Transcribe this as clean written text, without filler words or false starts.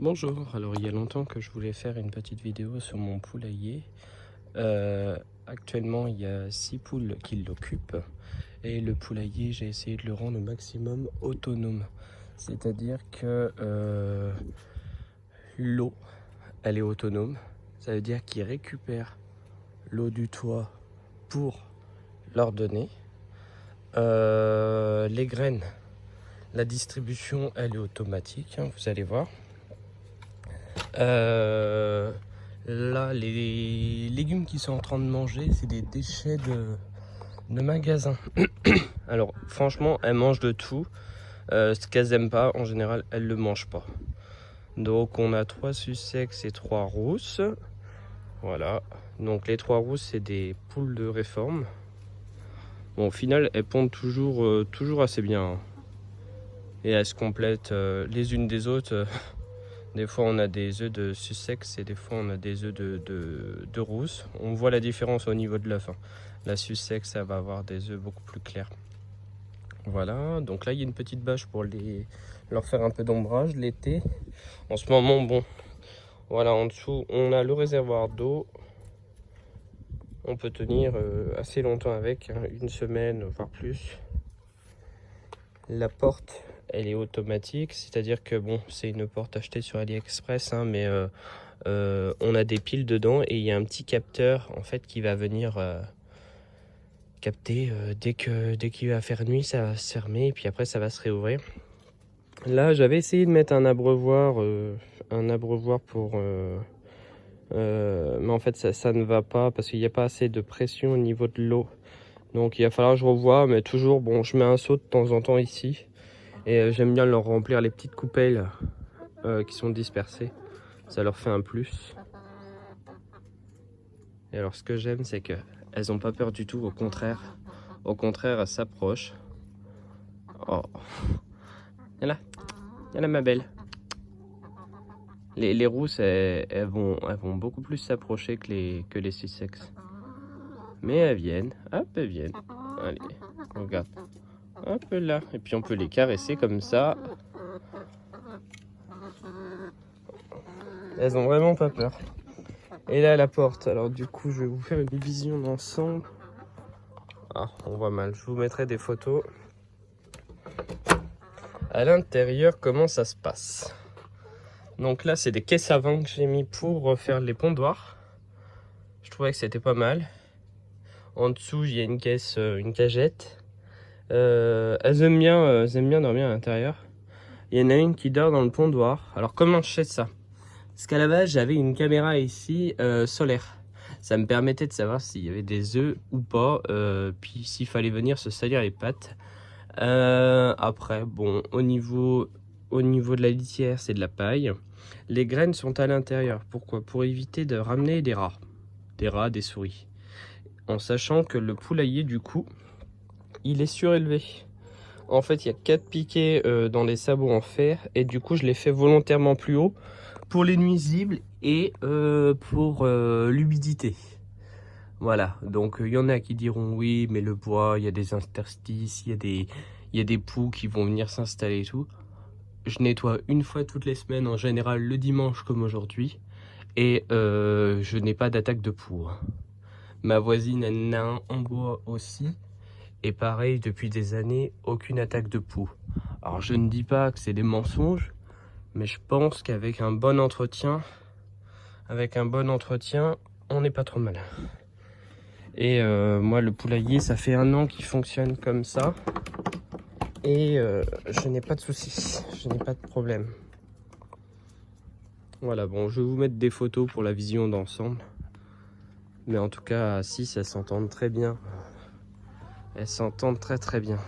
Bonjour, alors il y a longtemps que je voulais faire une petite vidéo sur mon poulailler. Actuellement il y a 6 poules qui l'occupent et le poulailler j'ai essayé de le rendre au maximum autonome. C'est-à-dire que l'eau elle est autonome, ça veut dire qu'il récupère l'eau du toit pour leur donner. Les graines, la distribution elle est automatique, hein, vous allez voir. Là, les légumes qu'ils sont en train de manger, c'est des déchets de magasin. Alors, franchement, elles mangent de tout. Ce qu'elles n'aiment pas, en général, elles ne le mangent pas. Donc, on a 3 Sussex et 3 rousses. Voilà. Donc, les 3 rousses, c'est des poules de réforme. Bon, au final, elles pondent toujours assez bien, hein. Et elles se complètent les unes des autres. Des fois on a des œufs de Sussex et des fois on a des œufs de rousse. On voit la différence au niveau de l'œuf, hein. La Sussex, ça va avoir des œufs beaucoup plus clairs. Voilà, donc là il y a une petite bâche pour leur faire un peu d'ombrage l'été. En ce moment, bon, voilà, en dessous on a le réservoir d'eau. On peut tenir assez longtemps avec, hein, une semaine voire plus. La porte, elle est automatique, c'est-à-dire que bon, c'est une porte achetée sur AliExpress, hein, mais on a des piles dedans et il y a un petit capteur en fait qui va venir capter dès qu'il va faire nuit, ça va se fermer et puis après ça va se réouvrir. Là, j'avais essayé de mettre un abreuvoir pour mais en fait ça ne va pas parce qu'il n'y a pas assez de pression au niveau de l'eau. Donc il va falloir que je revoie, mais toujours, bon, je mets un seau de temps en temps ici. Et j'aime bien leur remplir les petites coupelles qui sont dispersées. Ça leur fait un plus. Et alors ce que j'aime, c'est qu'elles n'ont pas peur du tout, au contraire. Au contraire, elles s'approchent. Oh. Viens là ma belle. Les rousses, elles vont beaucoup plus s'approcher que les Sussex. Mais elles viennent, hop, elles viennent. Allez, regarde. Hop là. Et puis on peut les caresser comme ça. Elles ont vraiment pas peur. Et là, la porte. Alors du coup, je vais vous faire une vision d'ensemble. Ah, on voit mal. Je vous mettrai des photos. À l'intérieur, comment ça se passe? Donc là, c'est des caisses à vin que j'ai mis pour refaire les pondoirs. Je trouvais que c'était pas mal. En dessous, il y a une caisse, une cagette. Elles aiment bien dormir à l'intérieur. Il y en a une qui dort dans le pondoir. Alors comment je sais ça? Parce qu'à la base, j'avais une caméra ici solaire. Ça me permettait de savoir s'il y avait des œufs ou pas. Puis s'il fallait venir se salir les pattes. Après, bon, au niveau de la litière, c'est de la paille. Les graines sont à l'intérieur. Pourquoi? Pour éviter de ramener des rats. Des rats, des souris. En sachant que le poulailler, du coup, il est surélevé. En fait, il y a 4 piquets dans les sabots en fer. Et du coup, je les fais volontairement plus haut pour les nuisibles et pour l'humidité. Voilà, donc il y en a qui diront oui, mais le bois, il y a des interstices, il y a des poux qui vont venir s'installer et tout. Je nettoie une fois toutes les semaines, en général le dimanche comme aujourd'hui, et je n'ai pas d'attaque de poux. Ma voisine en a un en bois aussi, et pareil, depuis des années, aucune attaque de poux. Alors je ne dis pas que c'est des mensonges, mais je pense qu'avec un bon entretien, on n'est pas trop mal. Et moi, le poulailler, ça fait 1 an qu'il fonctionne comme ça. Et je n'ai pas de soucis, je n'ai pas de problème. Voilà, bon, je vais vous mettre des photos pour la vision d'ensemble. Mais en tout cas, à 6, elles s'entendent très bien. Elles s'entendent très bien.